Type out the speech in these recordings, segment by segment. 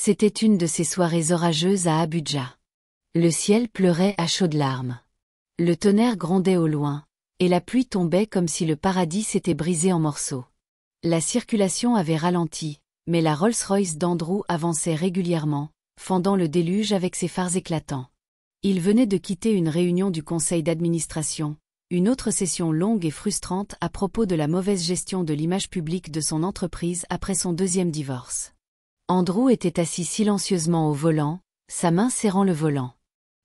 C'était une de ces soirées orageuses à Abuja. Le ciel pleurait à chaudes larmes. Le tonnerre grondait au loin, et la pluie tombait comme si le paradis s'était brisé en morceaux. La circulation avait ralenti, mais la Rolls-Royce d'Andrew avançait régulièrement, fendant le déluge avec ses phares éclatants. Il venait de quitter une réunion du conseil d'administration, une autre session longue et frustrante à propos de la mauvaise gestion de l'image publique de son entreprise après son deuxième divorce. Andrew était assis silencieusement au volant, sa main serrant le volant.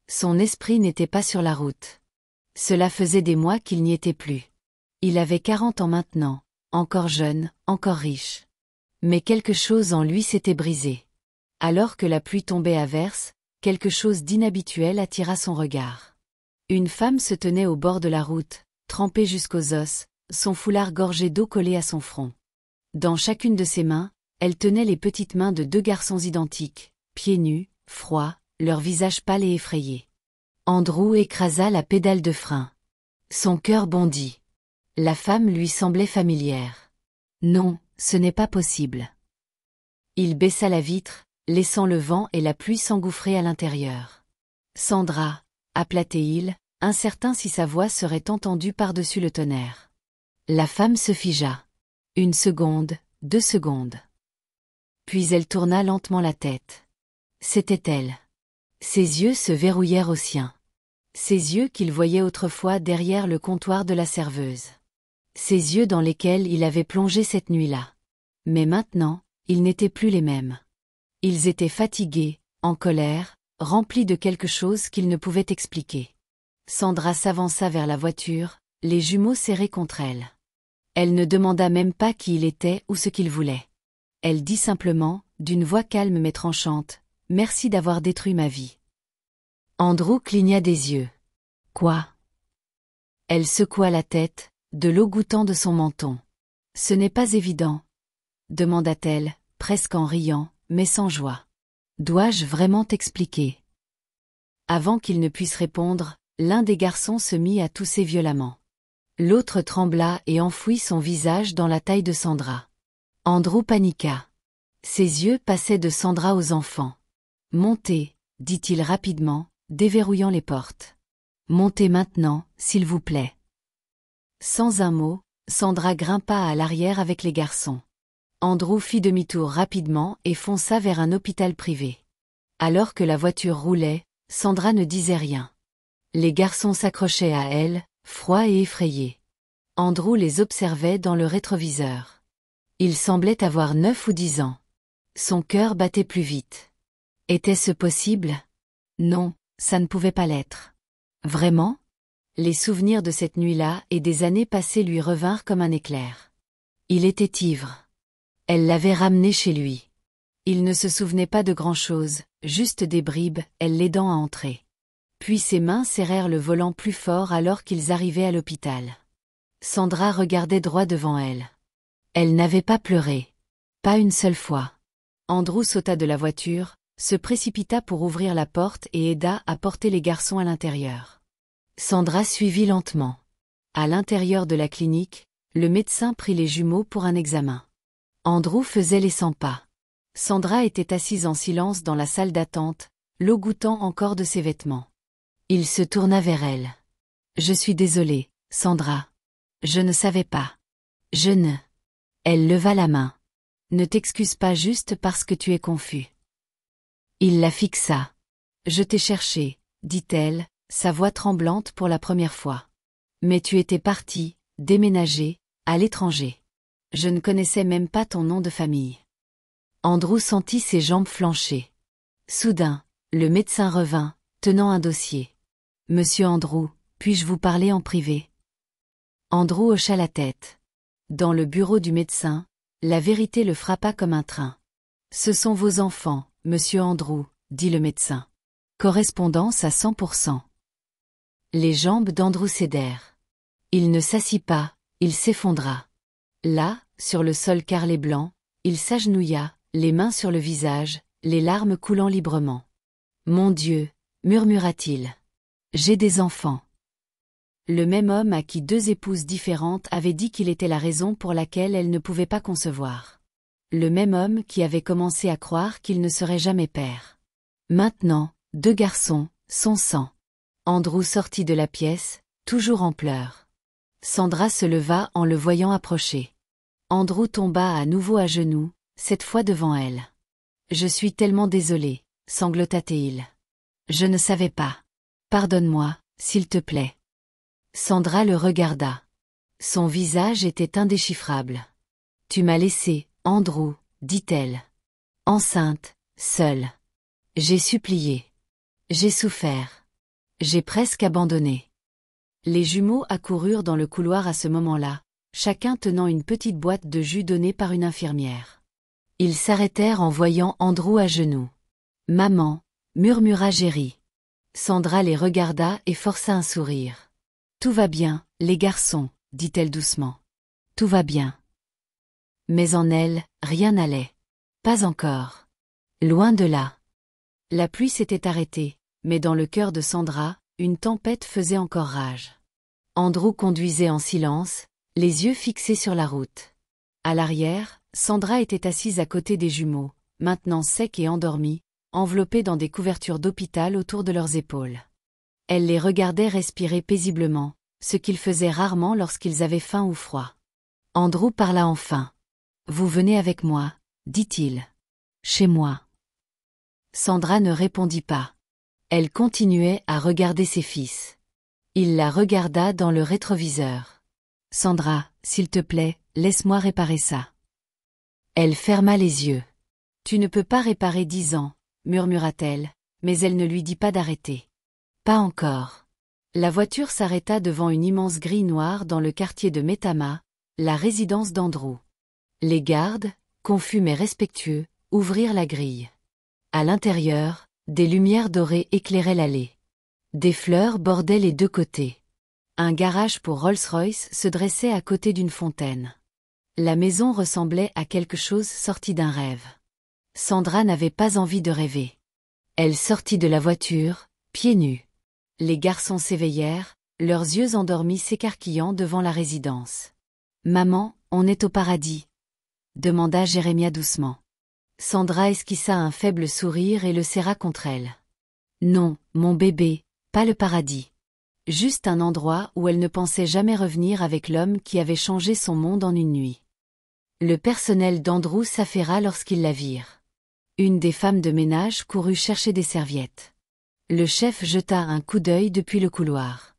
Son esprit n'était pas sur la route. Cela faisait des mois qu'il n'y était plus. Il avait 40 ans maintenant, encore jeune, encore riche. Mais quelque chose en lui s'était brisé. Alors que la pluie tombait à verse, quelque chose d'inhabituel attira son regard. Une femme se tenait au bord de la route, trempée jusqu'aux os, son foulard gorgé d'eau collé à son front. Dans chacune de ses mains, elle tenait les petites mains de deux garçons identiques, pieds nus, froids, leur visage pâle et effrayé. Andrew écrasa la pédale de frein. Son cœur bondit. La femme lui semblait familière. Non, ce n'est pas possible. Il baissa la vitre, laissant le vent et la pluie s'engouffrer à l'intérieur. Sandra, appela-t-il, incertain si sa voix serait entendue par-dessus le tonnerre. La femme se figea. 1 seconde, 2 secondes. Puis elle tourna lentement la tête. C'était elle. Ses yeux se verrouillèrent aux siens. Ses yeux qu'il voyait autrefois derrière le comptoir de la serveuse. Ses yeux dans lesquels il avait plongé cette nuit-là. Mais maintenant, ils n'étaient plus les mêmes. Ils étaient fatigués, en colère, remplis de quelque chose qu'ils ne pouvaient expliquer. Sandra s'avança vers la voiture, les jumeaux serrés contre elle. Elle ne demanda même pas qui il était ou ce qu'il voulait. Elle dit simplement, d'une voix calme mais tranchante, « Merci d'avoir détruit ma vie. » Andrew cligna des yeux. « Quoi ?» Elle secoua la tête, de l'eau goûtant de son menton. « Ce n'est pas évident, » demanda-t-elle, presque en riant, mais sans joie. « Dois-je vraiment t'expliquer ?» Avant qu'il ne puisse répondre, l'un des garçons se mit à tousser violemment. L'autre trembla et enfouit son visage dans la taille de Sandra. Andrew paniqua. Ses yeux passaient de Sandra aux enfants. « Montez, » dit-il rapidement, déverrouillant les portes. « Montez maintenant, s'il vous plaît. » Sans un mot, Sandra grimpa à l'arrière avec les garçons. Andrew fit demi-tour rapidement et fonça vers un hôpital privé. Alors que la voiture roulait, Sandra ne disait rien. Les garçons s'accrochaient à elle, froids et effrayés. Andrew les observait dans le rétroviseur. Il semblait avoir 9 ou 10 ans. Son cœur battait plus vite. Était-ce possible? Non, ça ne pouvait pas l'être. Vraiment? Les souvenirs de cette nuit-là et des années passées lui revinrent comme un éclair. Il était ivre. Elle l'avait ramené chez lui. Il ne se souvenait pas de grand-chose, juste des bribes, elle l'aidant à entrer. Puis ses mains serrèrent le volant plus fort alors qu'ils arrivaient à l'hôpital. Sandra regardait droit devant elle. Elle n'avait pas pleuré. Pas une seule fois. Andrew sauta de la voiture, se précipita pour ouvrir la porte et aida à porter les garçons à l'intérieur. Sandra suivit lentement. À l'intérieur de la clinique, le médecin prit les jumeaux pour un examen. Andrew faisait les 100 pas. Sandra était assise en silence dans la salle d'attente, l'eau goûtant encore de ses vêtements. Il se tourna vers elle. « Je suis désolé, Sandra. Je ne savais pas. Je ne... » Elle leva la main. « Ne t'excuse pas juste parce que tu es confus. » Il la fixa. « Je t'ai cherché, » dit-elle, sa voix tremblante pour la première fois. « Mais tu étais parti, déménagé, à l'étranger. Je ne connaissais même pas ton nom de famille. » Andrew sentit ses jambes flancher. Soudain, le médecin revint, tenant un dossier. « Monsieur Andrew, puis-je vous parler en privé ?» Andrew hocha la tête. Dans le bureau du médecin, la vérité le frappa comme un train. « Ce sont vos enfants, monsieur Andrew, » dit le médecin. « Correspondance à 100%. » Les jambes d'Andrew cédèrent. Il ne s'assit pas, il s'effondra. Là, sur le sol carrelé blanc, il s'agenouilla, les mains sur le visage, les larmes coulant librement. « Mon Dieu !» murmura-t-il. « J'ai des enfants. » Le même homme à qui 2 épouses différentes avaient dit qu'il était la raison pour laquelle elle ne pouvait pas concevoir. Le même homme qui avait commencé à croire qu'il ne serait jamais père. Maintenant, 2 garçons, son sang. Andrew sortit de la pièce, toujours en pleurs. Sandra se leva en le voyant approcher. Andrew tomba à nouveau à genoux, cette fois devant elle. « Je suis tellement désolé, sanglota-t-il. Je ne savais pas. Pardonne-moi, s'il te plaît. » Sandra le regarda. Son visage était indéchiffrable. « Tu m'as laissé, Andrew, dit-elle. Enceinte, seule. J'ai supplié. J'ai souffert. J'ai presque abandonné. » Les jumeaux accoururent dans le couloir à ce moment-là, chacun tenant une petite boîte de jus donnée par une infirmière. Ils s'arrêtèrent en voyant Andrew à genoux. « Maman » murmura Jerry. Sandra les regarda et força un sourire. « Tout va bien, les garçons, » dit-elle doucement. « Tout va bien. » Mais en elle, rien n'allait. Pas encore. Loin de là. La pluie s'était arrêtée, mais dans le cœur de Sandra, une tempête faisait encore rage. Andrew conduisait en silence, les yeux fixés sur la route. À l'arrière, Sandra était assise à côté des jumeaux, maintenant secs et endormis, enveloppés dans des couvertures d'hôpital autour de leurs épaules. Elle les regardait respirer paisiblement, ce qu'ils faisaient rarement lorsqu'ils avaient faim ou froid. Andrew parla enfin. « Vous venez avec moi, » dit-il. « Chez moi. » Sandra ne répondit pas. Elle continuait à regarder ses fils. Il la regarda dans le rétroviseur. « Sandra, s'il te plaît, laisse-moi réparer ça. » Elle ferma les yeux. « Tu ne peux pas réparer 10 ans, » murmura-t-elle, mais elle ne lui dit pas d'arrêter. « Pas encore. » La voiture s'arrêta devant une immense grille noire dans le quartier de Metama, la résidence d'Andrew. Les gardes, confus mais respectueux, ouvrirent la grille. À l'intérieur, des lumières dorées éclairaient l'allée. Des fleurs bordaient les 2 côtés. Un garage pour Rolls-Royce se dressait à côté d'une fontaine. La maison ressemblait à quelque chose sorti d'un rêve. Sandra n'avait pas envie de rêver. Elle sortit de la voiture, pieds nus. Les garçons s'éveillèrent, leurs yeux endormis s'écarquillant devant la résidence. « Maman, on est au paradis ?» demanda Jérémia doucement. Sandra esquissa un faible sourire et le serra contre elle. « Non, mon bébé, pas le paradis. Juste un endroit où elle ne pensait jamais revenir avec l'homme qui avait changé son monde en une nuit. » Le personnel d'Andrew s'affaira lorsqu'ils la virent. Une des femmes de ménage courut chercher des serviettes. Le chef jeta un coup d'œil depuis le couloir.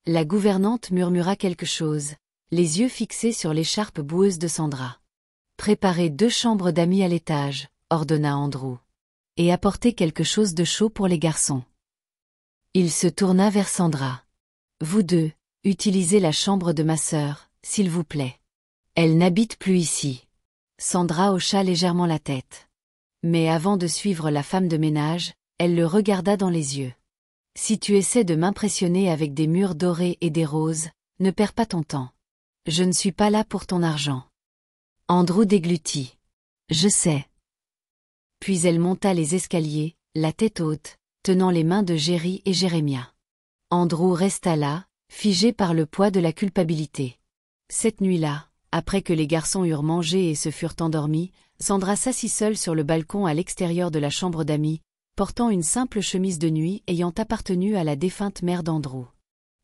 La gouvernante murmura quelque chose, les yeux fixés sur l'écharpe boueuse de Sandra. « Préparez 2 chambres d'amis à l'étage, » ordonna Andrew. « Et apportez quelque chose de chaud pour les garçons. » Il se tourna vers Sandra. « Vous 2, utilisez la chambre de ma sœur, s'il vous plaît. Elle n'habite plus ici. » Sandra hocha légèrement la tête. Mais avant de suivre la femme de ménage, elle le regarda dans les yeux. « Si tu essaies de m'impressionner avec des murs dorés et des roses, ne perds pas ton temps. Je ne suis pas là pour ton argent. » Andrew déglutit. « Je sais. » Puis elle monta les escaliers, la tête haute, tenant les mains de Jerry et Jérémia. Andrew resta là, figé par le poids de la culpabilité. Cette nuit-là, après que les garçons eurent mangé et se furent endormis, Sandra s'assit seule sur le balcon à l'extérieur de la chambre d'amis, portant une simple chemise de nuit ayant appartenu à la défunte mère d'Andrew.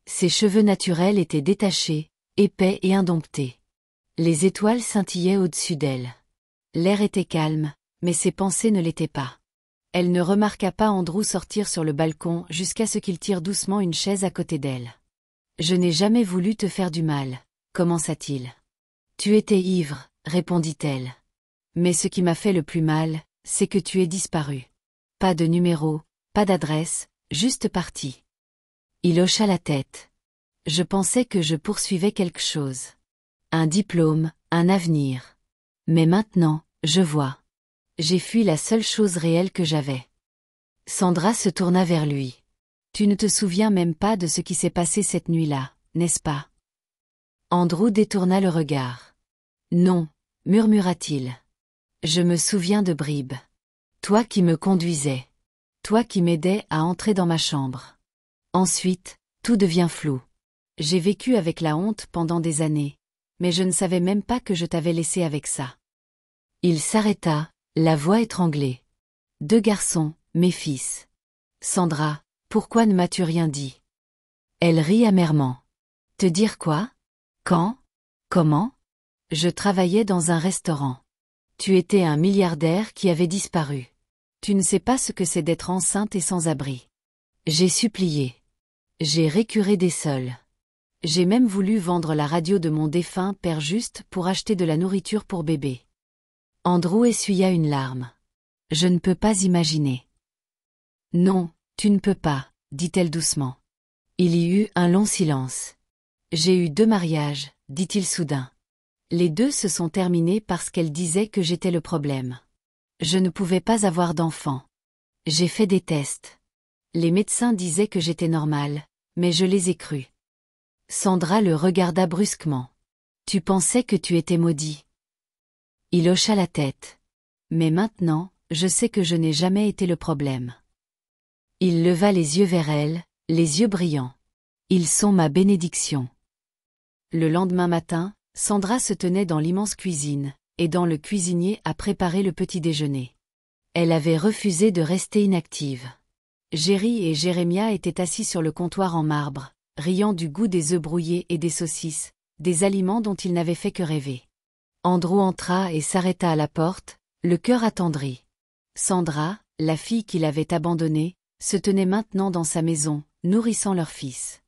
Ses cheveux naturels étaient détachés, épais et indomptés. Les étoiles scintillaient au-dessus d'elle. L'air était calme, mais ses pensées ne l'étaient pas. Elle ne remarqua pas Andrew sortir sur le balcon jusqu'à ce qu'il tire doucement une chaise à côté d'elle. « Je n'ai jamais voulu te faire du mal, » commença-t-il. « Tu étais ivre, » répondit-elle. « Mais ce qui m'a fait le plus mal, c'est que tu es disparu. Pas de numéro, pas d'adresse, juste parti. » Il hocha la tête. « Je pensais que je poursuivais quelque chose. Un diplôme, un avenir. Mais maintenant, je vois. J'ai fui la seule chose réelle que j'avais. » Sandra se tourna vers lui. « Tu ne te souviens même pas de ce qui s'est passé cette nuit-là, n'est-ce pas ?» Andrew détourna le regard. « Non, » murmura-t-il. « Je me souviens de bribes. Toi qui me conduisais. Toi qui m'aidais à entrer dans ma chambre. Ensuite, tout devient flou. J'ai vécu avec la honte pendant des années, mais je ne savais même pas que je t'avais laissé avec ça. » Il s'arrêta, la voix étranglée. 2 garçons, mes fils. Sandra, pourquoi ne m'as-tu rien dit? Elle rit amèrement. Te dire quoi? Quand? Comment? Je travaillais dans un restaurant. Tu étais un milliardaire qui avait disparu. Tu ne sais pas ce que c'est d'être enceinte et sans abri. J'ai supplié. J'ai récuré des sols. J'ai même voulu vendre la radio de mon défunt père Juste pour acheter de la nourriture pour bébé. Andrew essuya une larme. Je ne peux pas imaginer. Non, tu ne peux pas, dit-elle doucement. Il y eut un long silence. J'ai eu 2 mariages, dit-il soudain. Les 2 se sont terminés parce qu'elle disait que j'étais le problème. Je ne pouvais pas avoir d'enfant. J'ai fait des tests. Les médecins disaient que j'étais normale, mais je les ai crus. Sandra le regarda brusquement. Tu pensais que tu étais maudit. Il hocha la tête. Mais maintenant, je sais que je n'ai jamais été le problème. Il leva les yeux vers elle, les yeux brillants. Ils sont ma bénédiction. Le lendemain matin, Sandra se tenait dans l'immense cuisine, aidant le cuisinier à préparer le petit déjeuner. Elle avait refusé de rester inactive. Jerry et Jérémia étaient assis sur le comptoir en marbre, riant du goût des œufs brouillés et des saucisses, des aliments dont ils n'avaient fait que rêver. Andrew entra et s'arrêta à la porte, le cœur attendri. Sandra, la fille qu'il avait abandonnée, se tenait maintenant dans sa maison, nourrissant leur fils.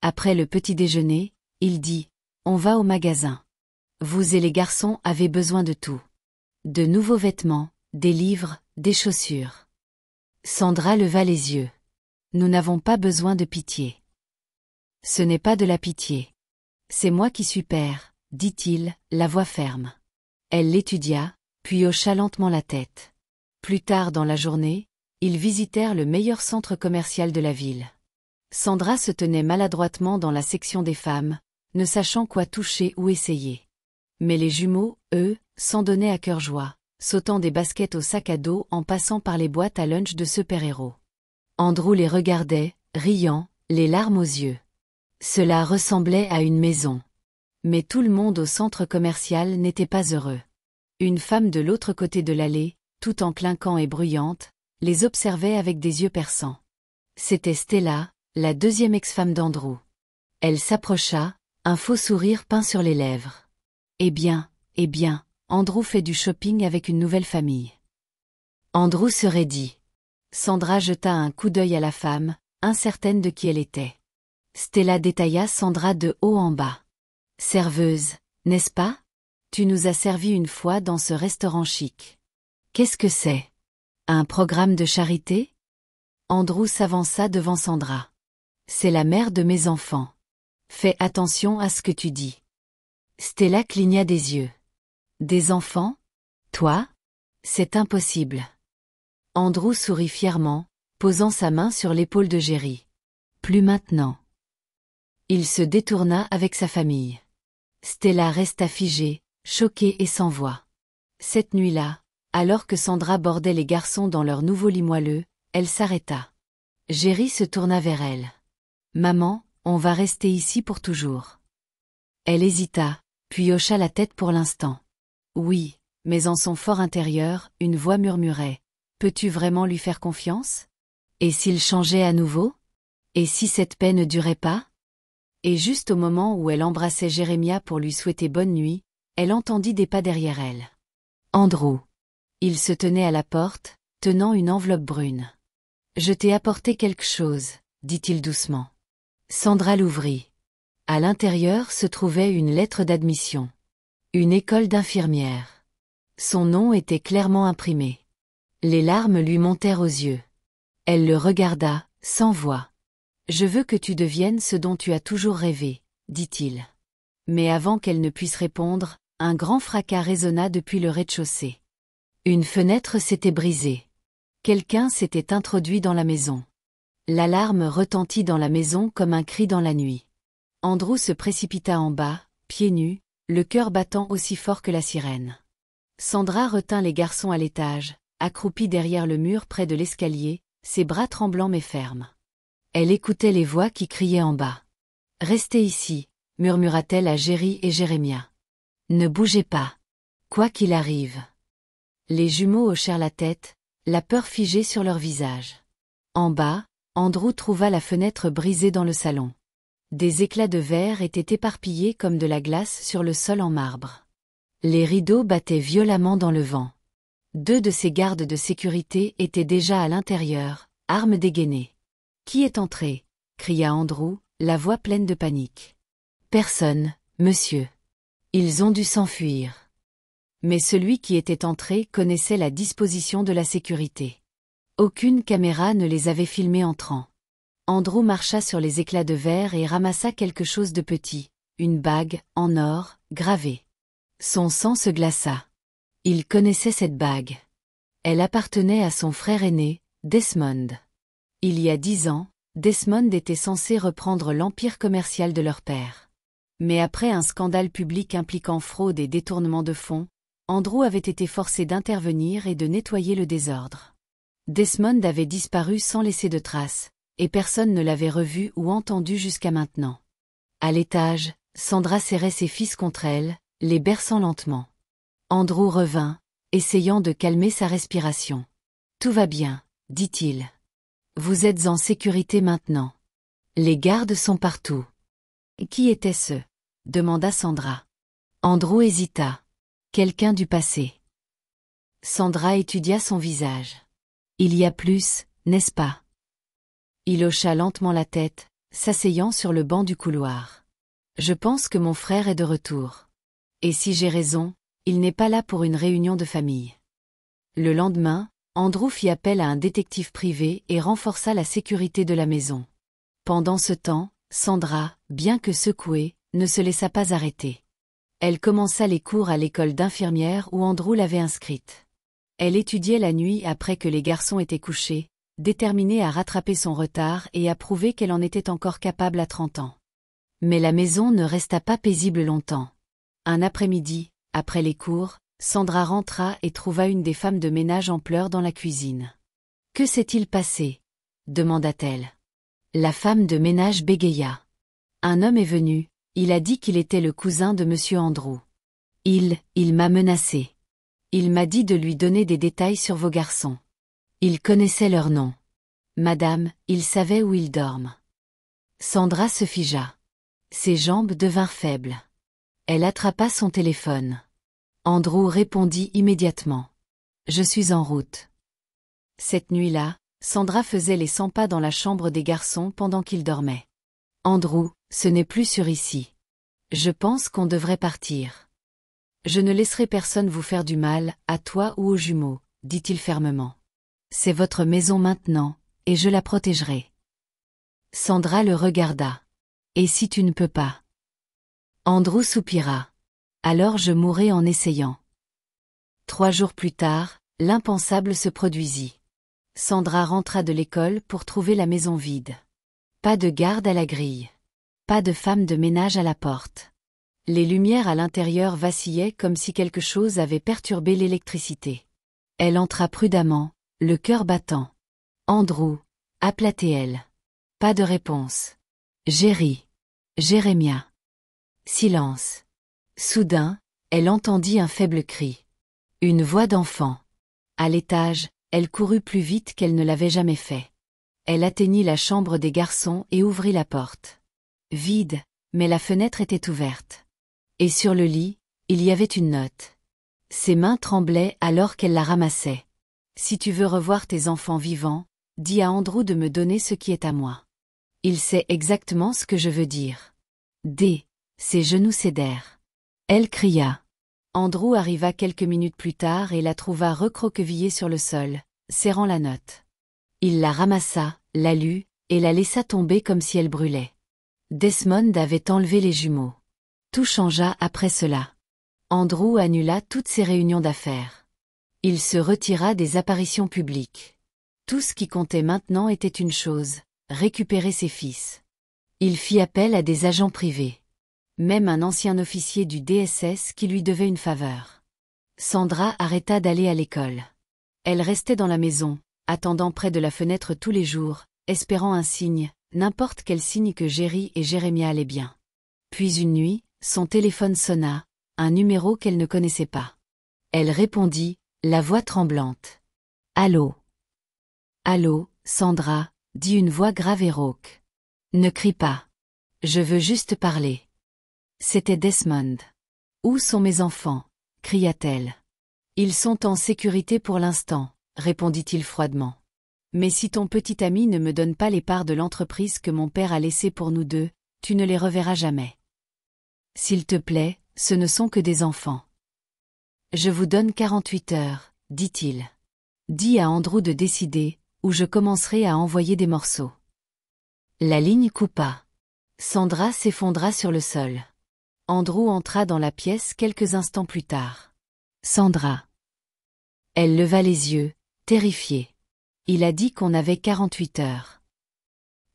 Après le petit déjeuner, il dit « On va au magasin. Vous et les garçons avez besoin de tout. De nouveaux vêtements, des livres, des chaussures. » Sandra leva les yeux. « Nous n'avons pas besoin de pitié. »« Ce n'est pas de la pitié. C'est moi qui suis père, » dit-il, la voix ferme. Elle l'étudia, puis hocha lentement la tête. Plus tard dans la journée, ils visitèrent le meilleur centre commercial de la ville. Sandra se tenait maladroitement dans la section des femmes, ne sachant quoi toucher ou essayer. Mais les jumeaux, eux, s'en donnaient à cœur joie, sautant des baskets au sac à dos en passant par les boîtes à lunch de super-héros. Andrew les regardait, riant, les larmes aux yeux. Cela ressemblait à une maison. Mais tout le monde au centre commercial n'était pas heureux. Une femme de l'autre côté de l'allée, tout en clinquant et bruyante, les observait avec des yeux perçants. C'était Stella, la 2e ex-femme d'Andrew. Elle s'approcha, un faux sourire peint sur les lèvres. Eh bien, Andrew fait du shopping avec une nouvelle famille. Andrew se raidit. Sandra jeta un coup d'œil à la femme, incertaine de qui elle était. Stella détailla Sandra de haut en bas. Serveuse, n'est-ce pas? Tu nous as servi une fois dans ce restaurant chic. Qu'est-ce que c'est? Un programme de charité? Andrew s'avança devant Sandra. C'est la mère de mes enfants. Fais attention à ce que tu dis. Stella cligna des yeux. Des enfants? Toi? C'est impossible. Andrew sourit fièrement, posant sa main sur l'épaule de Jerry. Plus maintenant. Il se détourna avec sa famille. Stella resta figée, choquée et sans voix. Cette nuit-là, alors que Sandra bordait les garçons dans leur nouveau lit moelleux, elle s'arrêta. Jerry se tourna vers elle. « Maman, on va rester ici pour toujours. » Elle hésita, puis hocha la tête pour l'instant. Oui, mais en son fort intérieur, une voix murmurait. « Peux-tu vraiment lui faire confiance? Et s'il changeait à nouveau? Et si cette paix ne durait pas? » Et juste au moment où elle embrassait Jérémia pour lui souhaiter bonne nuit, elle entendit des pas derrière elle. Andrew. Il se tenait à la porte, tenant une enveloppe brune. « Je t'ai apporté quelque chose, » dit-il doucement. Sandra l'ouvrit. À l'intérieur se trouvait une lettre d'admission. Une école d'infirmière. Son nom était clairement imprimé. Les larmes lui montèrent aux yeux. Elle le regarda, sans voix. « Je veux que tu deviennes ce dont tu as toujours rêvé, » dit-il. Mais avant qu'elle ne puisse répondre, un grand fracas résonna depuis le rez-de-chaussée. Une fenêtre s'était brisée. Quelqu'un s'était introduit dans la maison. L'alarme retentit dans la maison comme un cri dans la nuit. Andrew se précipita en bas, pieds nus, le cœur battant aussi fort que la sirène. Sandra retint les garçons à l'étage, accroupie derrière le mur près de l'escalier, ses bras tremblants mais fermes. Elle écoutait les voix qui criaient en bas. « Restez ici », murmura-t-elle à Jerry et Jérémia. « Ne bougez pas. Quoi qu'il arrive. » Les jumeaux hochèrent la tête, la peur figée sur leur visage. En bas, Andrew trouva la fenêtre brisée dans le salon. Des éclats de verre étaient éparpillés comme de la glace sur le sol en marbre. Les rideaux battaient violemment dans le vent. 2 de ses gardes de sécurité étaient déjà à l'intérieur, armes dégainées. « Qui est entré ?» cria Andrew, la voix pleine de panique. « Personne, monsieur. Ils ont dû s'enfuir. » Mais celui qui était entré connaissait la disposition de la sécurité. Aucune caméra ne les avait filmés entrant. Andrew marcha sur les éclats de verre et ramassa quelque chose de petit, une bague, en or, gravée. Son sang se glaça. Il connaissait cette bague. Elle appartenait à son frère aîné, Desmond. Il y a 10 ans, Desmond était censé reprendre l'empire commercial de leur père. Mais après un scandale public impliquant fraude et détournement de fonds, Andrew avait été forcé d'intervenir et de nettoyer le désordre. Desmond avait disparu sans laisser de traces, et personne ne l'avait revu ou entendu jusqu'à maintenant. À l'étage, Sandra serrait ses fils contre elle, les berçant lentement. Andrew revint, essayant de calmer sa respiration. « Tout va bien, dit-il. Vous êtes en sécurité maintenant. Les gardes sont partout. » « Qui était-ce » demanda Sandra. Andrew hésita. Quelqu'un du passé. Sandra étudia son visage. « Il y a plus, n'est-ce pas ?» Il hocha lentement la tête, s'asseyant sur le banc du couloir. « Je pense que mon frère est de retour. Et si j'ai raison, il n'est pas là pour une réunion de famille. » Le lendemain, Andrew fit appel à un détective privé et renforça la sécurité de la maison. Pendant ce temps, Sandra, bien que secouée, ne se laissa pas arrêter. Elle commença les cours à l'école d'infirmière où Andrew l'avait inscrite. Elle étudiait la nuit après que les garçons étaient couchés, déterminée à rattraper son retard et à prouver qu'elle en était encore capable à 30 ans. Mais la maison ne resta pas paisible longtemps. Un après-midi, après les cours, Sandra rentra et trouva une des femmes de ménage en pleurs dans la cuisine. « Que s'est-il passé ?» demanda-t-elle. La femme de ménage bégaya. « Un homme est venu, il a dit qu'il était le cousin de monsieur Andrew. Il m'a menacé. Il m'a dit de lui donner des détails sur vos garçons. Il connaissait leur nom. Madame, il savait où ils dorment. » Sandra se figea. Ses jambes devinrent faibles. Elle attrapa son téléphone. Andrew répondit immédiatement. « Je suis en route. » Cette nuit-là, Sandra faisait les 100 pas dans la chambre des garçons pendant qu'ils dormaient. « Andrew, ce n'est plus sûr ici. Je pense qu'on devrait partir. Je ne laisserai personne vous faire du mal, à toi ou aux jumeaux, dit-il fermement. C'est votre maison maintenant, et je la protégerai. » Sandra le regarda. « Et si tu ne peux pas ?» Andrew soupira. « Alors je mourrai en essayant. » 3 jours plus tard, l'impensable se produisit. Sandra rentra de l'école pour trouver la maison vide. Pas de garde à la grille. Pas de femme de ménage à la porte. Les lumières à l'intérieur vacillaient comme si quelque chose avait perturbé l'électricité. Elle entra prudemment, le cœur battant. « Andrew » appela-t-elle. Pas de réponse. « Jerry. Jérémia. » Silence. Soudain, elle entendit un faible cri. Une voix d'enfant. À l'étage, elle courut plus vite qu'elle ne l'avait jamais fait. Elle atteignit la chambre des garçons et ouvrit la porte. Vide, mais la fenêtre était ouverte. Et sur le lit, il y avait une note. Ses mains tremblaient alors qu'elle la ramassait. « Si tu veux revoir tes enfants vivants, dis à Andrew de me donner ce qui est à moi. Il sait exactement ce que je veux dire. » Ses genoux cédèrent. Elle cria. Andrew arriva quelques minutes plus tard et la trouva recroquevillée sur le sol, serrant la note. Il la ramassa, la lut, et la laissa tomber comme si elle brûlait. Desmond avait enlevé les jumeaux. Tout changea après cela. Andrew annula toutes ses réunions d'affaires. Il se retira des apparitions publiques. Tout ce qui comptait maintenant était une chose, récupérer ses fils. Il fit appel à des agents privés. Même un ancien officier du DSS qui lui devait une faveur. Sandra arrêta d'aller à l'école. Elle restait dans la maison, attendant près de la fenêtre tous les jours, espérant un signe, n'importe quel signe que Jerry et Jérémia allaient bien. Puis une nuit, son téléphone sonna, un numéro qu'elle ne connaissait pas. Elle répondit, La voix tremblante. Allô? Allô, Sandra, dit une voix grave et rauque. Ne crie pas. Je veux juste parler. C'était Desmond. Où sont mes enfants? Cria-t-elle. Ils sont en sécurité pour l'instant, répondit-il froidement. Mais si ton petit ami ne me donne pas les parts de l'entreprise que mon père a laissée pour nous deux, tu ne les reverras jamais. S'il te plaît, ce ne sont que des enfants. Je vous donne 48 heures, dit-il. Dis à Andrew de décider, ou je commencerai à envoyer des morceaux. La ligne coupa. Sandra s'effondra sur le sol. Andrew entra dans la pièce quelques instants plus tard. Sandra. Elle leva les yeux, terrifiée. Il a dit qu'on avait 48 heures.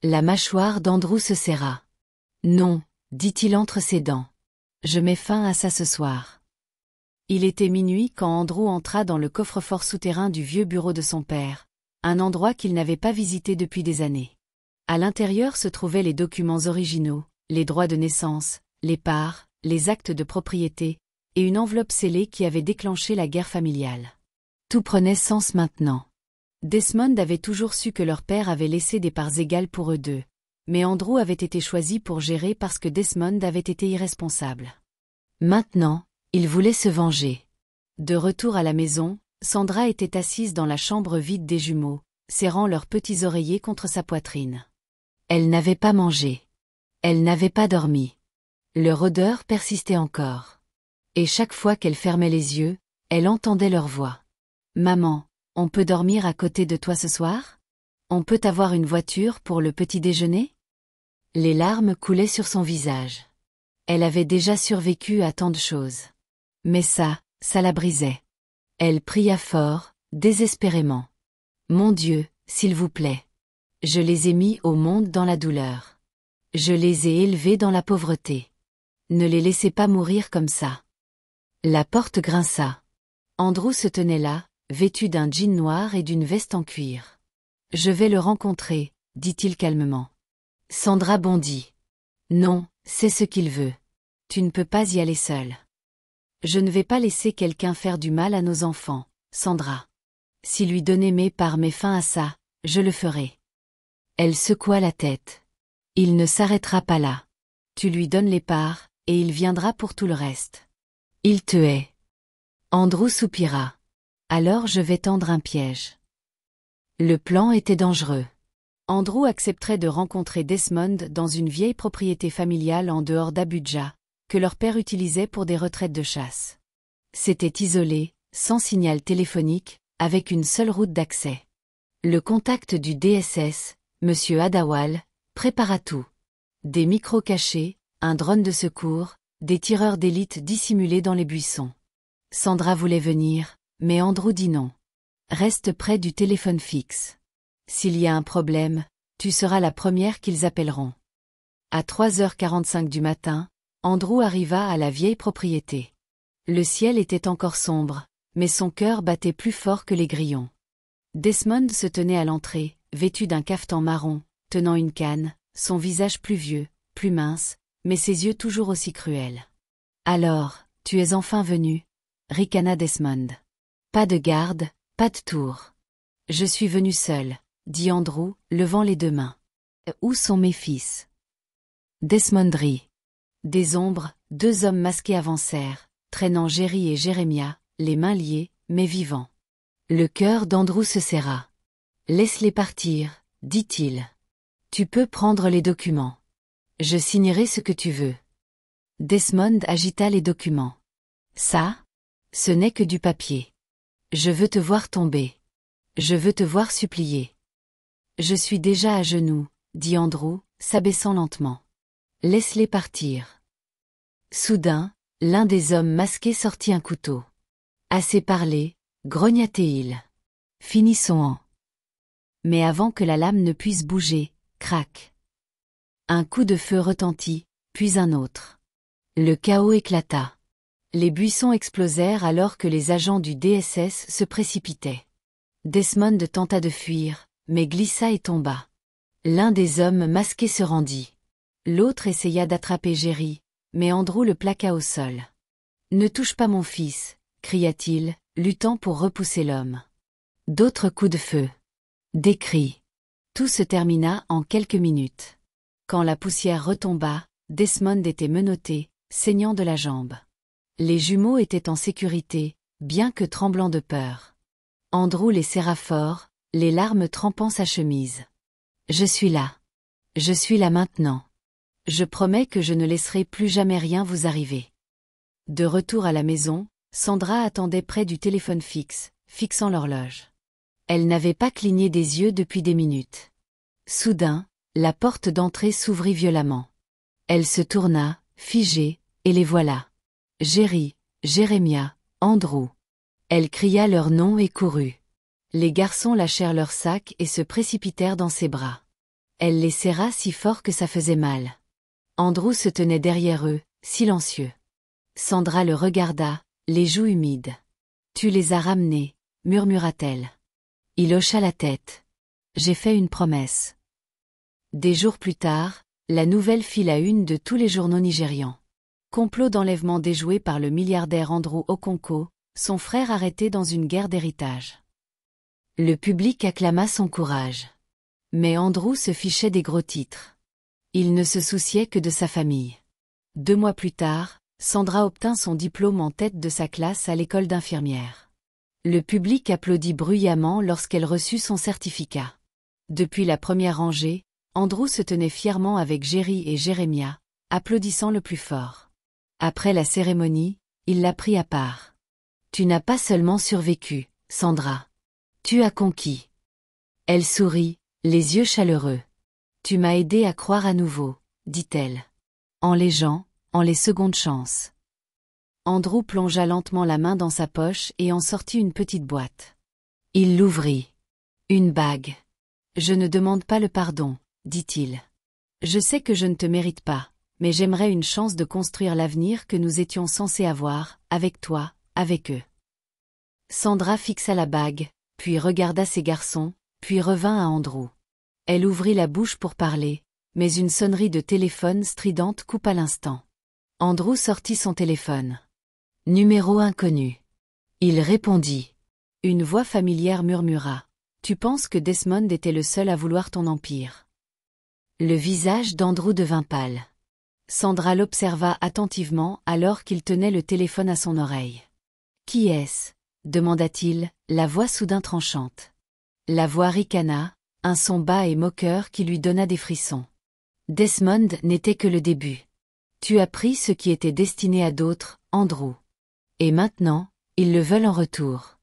La mâchoire d'Andrew se serra. Non, dit-il entre ses dents. Je mets fin à ça ce soir. Il était minuit quand Andrew entra dans le coffre-fort souterrain du vieux bureau de son père, un endroit qu'il n'avait pas visité depuis des années. À l'intérieur se trouvaient les documents originaux, les droits de naissance, les parts, les actes de propriété, et une enveloppe scellée qui avait déclenché la guerre familiale. Tout prenait sens maintenant. Desmond avait toujours su que leur père avait laissé des parts égales pour eux deux, mais Andrew avait été choisi pour gérer parce que Desmond avait été irresponsable. Maintenant, il voulait se venger. De retour à la maison, Sandra était assise dans la chambre vide des jumeaux, serrant leurs petits oreillers contre sa poitrine. Elle n'avait pas mangé. Elle n'avait pas dormi. Leur odeur persistait encore. Et chaque fois qu'elle fermait les yeux, elle entendait leur voix. « Maman, on peut dormir à côté de toi ce soir? On peut avoir une voiture pour le petit déjeuner ?» Les larmes coulaient sur son visage. Elle avait déjà survécu à tant de choses. Mais ça la brisait. Elle pria fort, désespérément. « Mon Dieu, s'il vous plaît. Je les ai mis au monde dans la douleur. Je les ai élevés dans la pauvreté. Ne les laissez pas mourir comme ça. » La porte grinça. Andrew se tenait là, vêtu d'un jean noir et d'une veste en cuir. « Je vais le rencontrer, » dit-il calmement. Sandra bondit. « Non, c'est ce qu'il veut. Tu ne peux pas y aller seule. Je ne vais pas laisser quelqu'un faire du mal à nos enfants, Sandra. Si lui donner mes parts met fin à ça, je le ferai. » Elle secoua la tête. « Il ne s'arrêtera pas là. Tu lui donnes les parts, et il viendra pour tout le reste. Il te hait. » Andrew soupira. « Alors je vais tendre un piège. » Le plan était dangereux. Andrew accepterait de rencontrer Desmond dans une vieille propriété familiale en dehors d'Abuja, que leur père utilisait pour des retraites de chasse. C'était isolé, sans signal téléphonique, avec une seule route d'accès. Le contact du DSS, M. Adawal, prépara tout. Des micros cachés, un drone de secours, des tireurs d'élite dissimulés dans les buissons. Sandra voulait venir, mais Andrew dit non. Reste près du téléphone fixe. S'il y a un problème, tu seras la première qu'ils appelleront. À 3h45 du matin, Andrew arriva à la vieille propriété. Le ciel était encore sombre, mais son cœur battait plus fort que les grillons. Desmond se tenait à l'entrée, vêtu d'un cafetan marron, tenant une canne, son visage plus vieux, plus mince, mais ses yeux toujours aussi cruels. « Alors, tu es enfin venu » ricana Desmond. « Pas de garde, pas de tour. Je suis venu seul, » dit Andrew, levant les deux mains. « Où sont mes fils ?» Desmond rit. Des ombres, deux hommes masqués avancèrent, traînant Jerry et Jérémia, les mains liées, mais vivants. Le cœur d'Andrew se serra. « Laisse-les partir, » dit-il. « Tu peux prendre les documents. Je signerai ce que tu veux. » Desmond agita les documents. « Ça? Ce n'est que du papier. Je veux te voir tomber. Je veux te voir supplier. »« Je suis déjà à genoux, » dit Andrew, s'abaissant lentement. « Laisse-les partir. » Soudain, l'un des hommes masqués sortit un couteau. « Assez parlé, » grogna-t-il. « Finissons-en. » Mais avant que la lame ne puisse bouger, crac. Un coup de feu retentit, puis un autre. Le chaos éclata. Les buissons explosèrent alors que les agents du DSS se précipitaient. Desmond tenta de fuir, mais glissa et tomba. L'un des hommes masqués se rendit. L'autre essaya d'attraper Jerry, mais Andrew le plaqua au sol. « Ne touche pas mon fils » cria-t-il, luttant pour repousser l'homme. D'autres coups de feu. Des cris. Tout se termina en quelques minutes. Quand la poussière retomba, Desmond était menotté, saignant de la jambe. Les jumeaux étaient en sécurité, bien que tremblants de peur. Andrew les serra fort, les larmes trempant sa chemise. « Je suis là. Je suis là maintenant. Je promets que je ne laisserai plus jamais rien vous arriver. » De retour à la maison, Sandra attendait près du téléphone fixe, fixant l'horloge. Elle n'avait pas cligné des yeux depuis des minutes. Soudain, la porte d'entrée s'ouvrit violemment. Elle se tourna, figée, et les voilà. Jerry, Jérémia, Andrew. Elle cria leur nom et courut. Les garçons lâchèrent leurs sacs et se précipitèrent dans ses bras. Elle les serra si fort que ça faisait mal. Andrew se tenait derrière eux, silencieux. Sandra le regarda, les joues humides. « Tu les as ramenés, » murmura-t-elle. Il hocha la tête. « J'ai fait une promesse. » Des jours plus tard, la nouvelle fit la une de tous les journaux nigérians. Complot d'enlèvement déjoué par le milliardaire Andrew Okonkwo, son frère arrêté dans une guerre d'héritage. Le public acclama son courage. Mais Andrew se fichait des gros titres. Il ne se souciait que de sa famille. 2 mois plus tard, Sandra obtint son diplôme en tête de sa classe à l'école d'infirmière. Le public applaudit bruyamment lorsqu'elle reçut son certificat. Depuis la première rangée, Andrew se tenait fièrement avec Jerry et Jérémia, applaudissant le plus fort. Après la cérémonie, il la prit à part. « Tu n'as pas seulement survécu, Sandra. Tu as conquis. » Elle sourit, les yeux chaleureux. « Tu m'as aidé à croire à nouveau, » dit-elle. « En les gens, en les secondes chances. » Andrew plongea lentement la main dans sa poche et en sortit une petite boîte. Il l'ouvrit. Une bague. « Je ne demande pas le pardon, » dit-il. « Je sais que je ne te mérite pas, mais j'aimerais une chance de construire l'avenir que nous étions censés avoir, avec toi, avec eux. » Sandra fixa la bague, puis regarda ses garçons, puis revint à Andrew. Elle ouvrit la bouche pour parler, mais une sonnerie de téléphone stridente coupa l'instant. Andrew sortit son téléphone. Numéro inconnu. Il répondit. Une voix familière murmura. « Tu penses que Desmond était le seul à vouloir ton empire ?» Le visage d'Andrew devint pâle. Sandra l'observa attentivement alors qu'il tenait le téléphone à son oreille. « Qui est-ce » demanda-t-il, la voix soudain tranchante. La voix ricana, un son bas et moqueur qui lui donna des frissons. Desmond n'était que le début. Tu as pris ce qui était destiné à d'autres, Andrew. Et maintenant, ils le veulent en retour.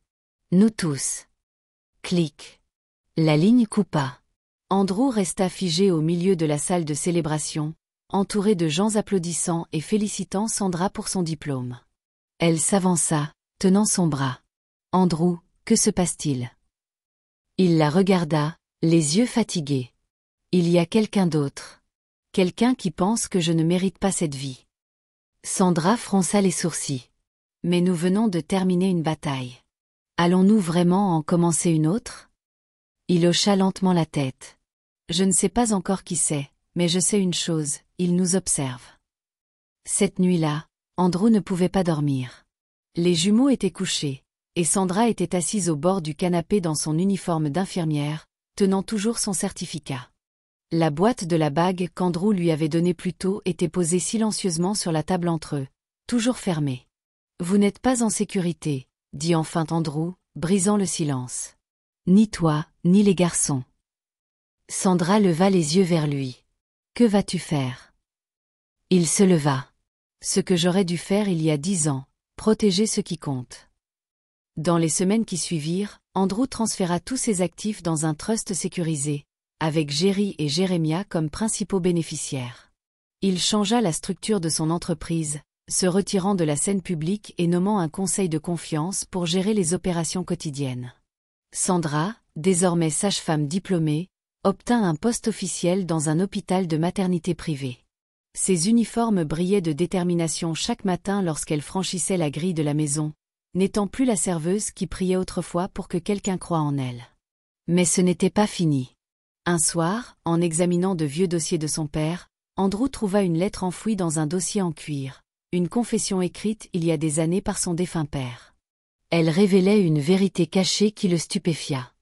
Nous tous. Clic. La ligne coupa. Andrew resta figé au milieu de la salle de célébration, entouré de gens applaudissant et félicitant Sandra pour son diplôme. Elle s'avança, tenant son bras. « Andrew, que se passe-t-il » Il la regarda, les yeux fatigués. « Il y a quelqu'un d'autre. Quelqu'un qui pense que je ne mérite pas cette vie. » Sandra fronça les sourcils. « Mais nous venons de terminer une bataille. Allons-nous vraiment en commencer une autre ?» Il hocha lentement la tête. « Je ne sais pas encore qui c'est, mais je sais une chose, il nous observe. » Cette nuit-là, Andrew ne pouvait pas dormir. Les jumeaux étaient couchés, et Sandra était assise au bord du canapé dans son uniforme d'infirmière, tenant toujours son certificat. La boîte de la bague qu'Andrew lui avait donnée plus tôt était posée silencieusement sur la table entre eux, toujours fermée. « Vous n'êtes pas en sécurité, » dit enfin Andrew, brisant le silence. « Ni toi, ni les garçons. » Sandra leva les yeux vers lui. « Que vas-tu faire ?» Il se leva. « Ce que j'aurais dû faire il y a 10 ans, protéger ce qui compte. » Dans les semaines qui suivirent, Andrew transféra tous ses actifs dans un trust sécurisé, avec Jerry et Jérémia comme principaux bénéficiaires. Il changea la structure de son entreprise, se retirant de la scène publique et nommant un conseil de confiance pour gérer les opérations quotidiennes. Sandra, désormais sage-femme diplômée, obtint un poste officiel dans un hôpital de maternité privée. Ses uniformes brillaient de détermination chaque matin lorsqu'elle franchissait la grille de la maison, n'étant plus la serveuse qui priait autrefois pour que quelqu'un croie en elle. Mais ce n'était pas fini. Un soir, en examinant de vieux dossiers de son père, Andrew trouva une lettre enfouie dans un dossier en cuir, une confession écrite il y a des années par son défunt père. Elle révélait une vérité cachée qui le stupéfia.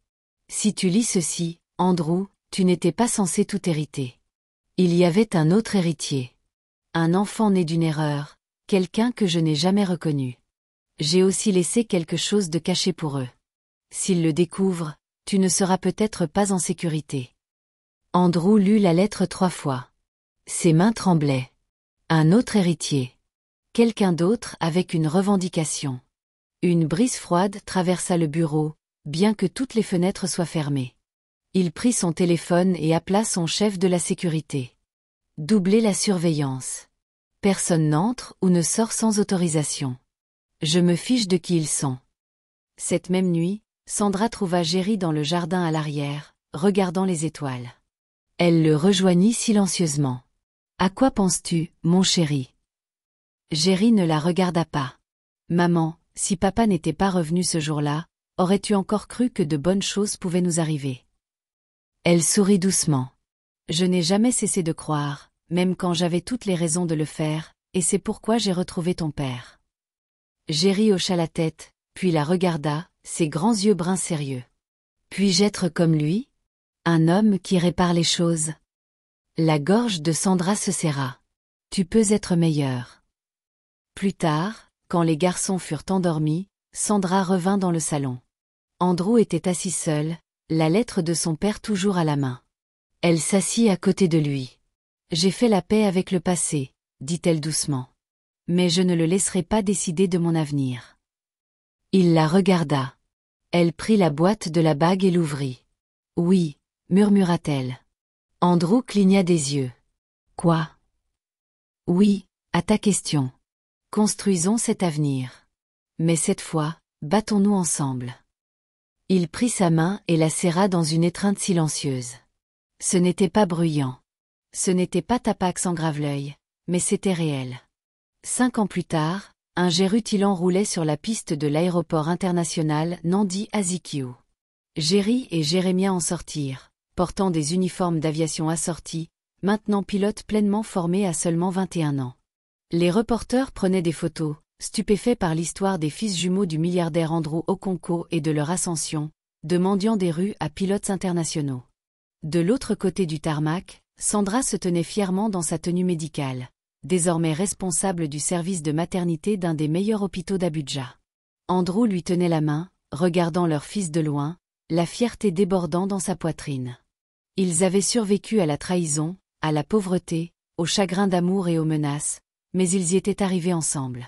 Si tu lis ceci, Andrew, tu n'étais pas censé tout hériter. Il y avait un autre héritier. Un enfant né d'une erreur, quelqu'un que je n'ai jamais reconnu. J'ai aussi laissé quelque chose de caché pour eux. S'ils le découvrent, tu ne seras peut-être pas en sécurité. Andrew lut la lettre 3 fois. Ses mains tremblaient. Un autre héritier. Quelqu'un d'autre avec une revendication. Une brise froide traversa le bureau, bien que toutes les fenêtres soient fermées. Il prit son téléphone et appela son chef de la sécurité. Doubler la surveillance. Personne n'entre ou ne sort sans autorisation. Je me fiche de qui ils sont. Cette même nuit, Sandra trouva Jerry dans le jardin à l'arrière, regardant les étoiles. Elle le rejoignit silencieusement. « À quoi penses-tu, mon chéri ?» Jerry ne la regarda pas. « Maman, si papa n'était pas revenu ce jour-là, aurais-tu encore cru que de bonnes choses pouvaient nous arriver ?» Elle sourit doucement. « Je n'ai jamais cessé de croire, même quand j'avais toutes les raisons de le faire, et c'est pourquoi j'ai retrouvé ton père. » Jerry hocha la tête, puis la regarda, ses grands yeux bruns sérieux. « Puis-je être comme lui ? Un homme qui répare les choses ?» La gorge de Sandra se serra. « Tu peux être meilleur. » Plus tard, quand les garçons furent endormis, Sandra revint dans le salon. Andrew était assis seul, la lettre de son père toujours à la main. Elle s'assit à côté de lui. « J'ai fait la paix avec le passé, » dit-elle doucement. « Mais je ne le laisserai pas décider de mon avenir. » Il la regarda. Elle prit la boîte de la bague et l'ouvrit. « Oui, » murmura-t-elle. Andrew cligna des yeux. « Quoi ? » ?»« Oui, à ta question. Construisons cet avenir. Mais cette fois, battons-nous ensemble. » Il prit sa main et la serra dans une étreinte silencieuse. Ce n'était pas bruyant. Ce n'était pas Tapax en Graveleuil, mais c'était réel. 5 ans plus tard, un jet rutilant roulait sur la piste de l'aéroport international Nnamdi Azikiwe. Jerry et Jérémia en sortirent, portant des uniformes d'aviation assortis, maintenant pilotes pleinement formés à seulement 21 ans. Les reporters prenaient des photos, stupéfaits par l'histoire des fils jumeaux du milliardaire Andrew Okonkwo et de leur ascension, de mendiants des rues à pilotes internationaux. De l'autre côté du tarmac, Sandra se tenait fièrement dans sa tenue médicale, désormais responsable du service de maternité d'un des meilleurs hôpitaux d'Abuja. Andrew lui tenait la main, regardant leur fils de loin, la fierté débordant dans sa poitrine. Ils avaient survécu à la trahison, à la pauvreté, au chagrin d'amour et aux menaces, mais ils y étaient arrivés ensemble.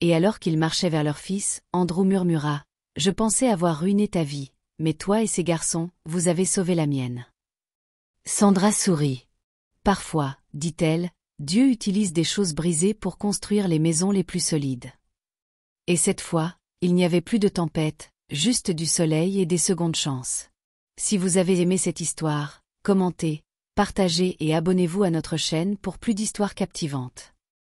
Et alors qu'ils marchaient vers leur fils, Andrew murmura : « Je pensais avoir ruiné ta vie, mais toi et ces garçons, vous avez sauvé la mienne. » Sandra sourit. « Parfois, dit-elle, Dieu utilise des choses brisées pour construire les maisons les plus solides. » Et cette fois, il n'y avait plus de tempête, juste du soleil et des secondes chances. Si vous avez aimé cette histoire, commentez, partagez et abonnez-vous à notre chaîne pour plus d'histoires captivantes.